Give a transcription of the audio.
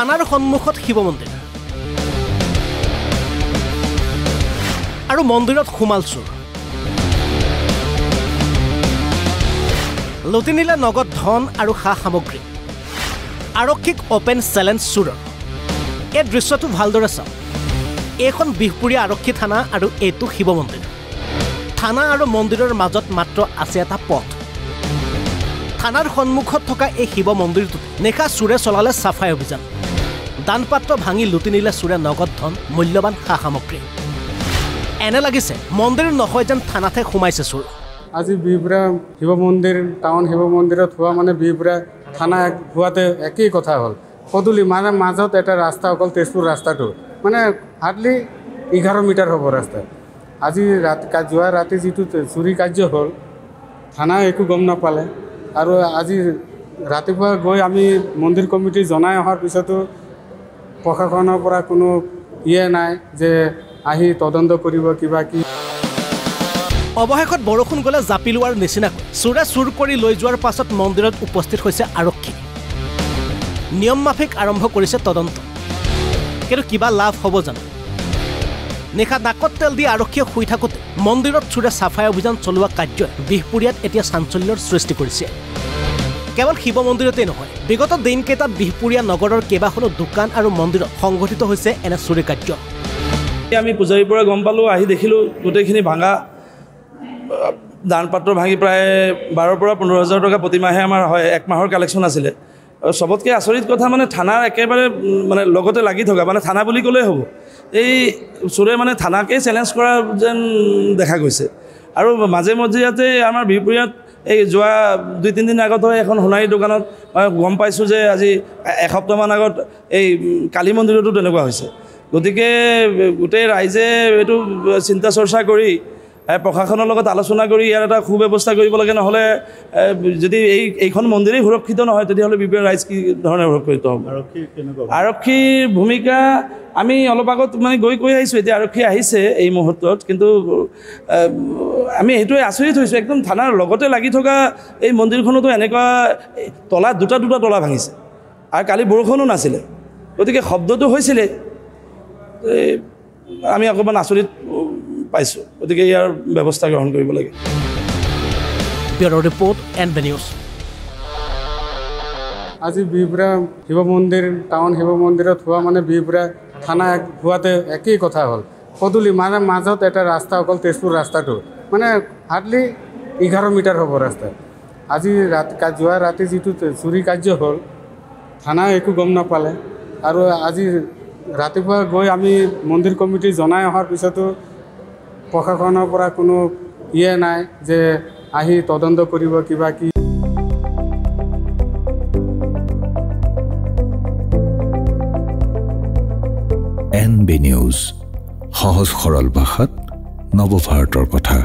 থানাৰ সন্মুখত শিৱ মন্দিৰ আৰু মন্দিৰত সোমাল চোৰ লুটি নিলে নগদ ধন আৰু সা সামগ্ৰী আৰক্ষীক অপেন চেলেঞ্জ চোৰৰ এই দৃশ্যটো ভালদৰে চাওক এইখন বিহপুৰীয়া আৰক্ষী থানা আৰু এইটো শিৱ মন্দিৰ থানা আৰু মন্দিৰৰ মাজত মাত্ৰ আছে এটা পথ থানাৰ সন্মুখত থকা এই শিৱ মন্দিৰটো নিশা চোৰে চলালে চাফাই অভিযান দানপাত্ৰ ভাঙি লুটি নিলে চোৰে নগদ ধন মূল্যৱান সা সামগ্ৰী এনে লাগিছে মন্দিৰ নহয় যেন থানাতে সোমাইছে চোৰ আজি বিহপুৰীয়া শিৱ মন্দিৰ টাউন শিৱ মন্দিৰত হোৱা মানে বিহপুৰীয়া থানা হোৱাতে একেই কথা হ'ল পদূলি মানে মাজত এটা ৰাস্তা অকল তেজপুৰ ৰাস্তাটো মানে হাৰ্ডলি 11 মিটাৰ হ'ব ৰাস্তা আজি যোৱা ৰাতি যিটো চুৰি কাৰ্য হ'ল থানা একো গম নাপালে আৰু আজি ৰাতিপুৱা গৈ আমি মন্দিৰ কমিটি জনাই অহাৰ পিছতো প্ৰশাসনৰ পৰা কোনো নাই যে আহি তদন্ত কৰিব কিবা কি অৱশেষত বৰষুণ গ'লে জাপি লোৱাৰ নিচিনাকৈ চোৰে চুৰ কৰি লৈ যোৱাৰ পাছত মন্দিৰত উপস্থিত হৈছে আৰক্ষী নিয়ম মাফিক আৰম্ভ কৰিছে তদন্ত কিন্তু কিবা লাভ হ'ব জানো নিশা নাকত তেল দি আৰক্ষীয়ে শুই থাকোঁতে মন্দিৰত চোৰে চাফাই অভিযান চলোৱা কাৰ্যই বিহপুৰীয়াত এতিয়া চাঞ্চল্যৰ সৃষ্টি কৰিছে কেৱল শিৱ মন্দিৰতেই নহয় বিগত দিনকেইটাত বিহপুৰীয়া নগৰৰ কেইবাখনো দোকান আৰু মন্দিৰত সংঘটিত হৈছে এনে চুৰি কাৰ্য আমি পূজাৰীৰ পৰা গম পালোঁ আহি দেখিলোঁ গোটেইখিনি ভাঙা দানপাত্ৰ ভাঙি প্ৰায় 12 পৰা 15,000 টকা প্ৰতিমাহে আমাৰ হয় এক মাহৰ কালেকশ্যন আছিলে সবতকৈ আচৰিত কথা মানে থানাৰ একেবাৰে মানে লগতে লাগি থকা মানে থানা বুলি ক'লেই হ'ব এই চোৰে মানে থানাকেই চেলেঞ্জ কৰা যেন দেখা গৈছে আৰু মাজে মজিয়াতে আমাৰ বিহপুৰীয়াত এই যোৱা 2-3 দিন আগত হয় এখন সোণাৰী দোকানত গম পাইছোঁ যে আজি এসপ্তাহমান আগত এই কালী মন্দিৰতো তেনেকুৱা হৈছে গতিকে গোটেই ৰাইজে এইটো চিন্তা চৰ্চা কৰি প্ৰশাসনৰ লগত আলোচনা কৰি ইয়াৰ এটা সুব্যৱস্থা কৰিব লাগে নহ'লে যদি এইখন মন্দিৰেই সুৰক্ষিত নহয় তেতিয়াহ'লে বিহপুৰীয়া ৰাইজ কি ধৰণে সুৰক্ষিত হ'ব আৰক্ষীৰ ভূমিকা আমি অলপ আগত মানে কৈ আহিছোঁ এতিয়া আৰক্ষী আহিছে এই মুহূৰ্তত কিন্তু আমি সেইটোৱে আচৰিত হৈছোঁ একদম থানাৰ লগতে লাগি থকা এই মন্দিৰখনতো এনেকুৱা তলা দুটা তলা ভাঙিছে আৰু কালি বৰষুণো নাছিলে গতিকে শব্দটো হৈছিলে আমি অকণমান আচৰিত পাইছোঁ গতিকে ইয়াৰ ব্যৱস্থা গ্ৰহণ কৰিব লাগে ব্যুৰ' ৰিপৰ্ট NB নিউজ আজি বিহপুৰীয়া শিৱ মন্দিৰ টাউন শিৱ মন্দিৰত হোৱা মানে বিহপুৰীয়া থানা হোৱাতে একেই কথা হ'ল পদূলি মানে মাজত এটা ৰাস্তা অকল তেজপুৰ ৰাস্তাটো মানে হাৰ্ডলি 11 মিটাৰ হ'ব ৰাস্তা আজি যোৱা ৰাতি যিটো চুৰি কাৰ্য হ'ল থানা একো গম নাপালে আৰু আজি ৰাতিপুৱা গৈ আমি মন্দিৰ কমিটি জনাই অহাৰ পিছতো প্ৰশাসনৰ পৰা কোনো নাই যে আহি তদন্ত কৰিব কিবা কি NB নিউজ সহজ সৰল ভাষাত নৱভাৰতৰ কথা।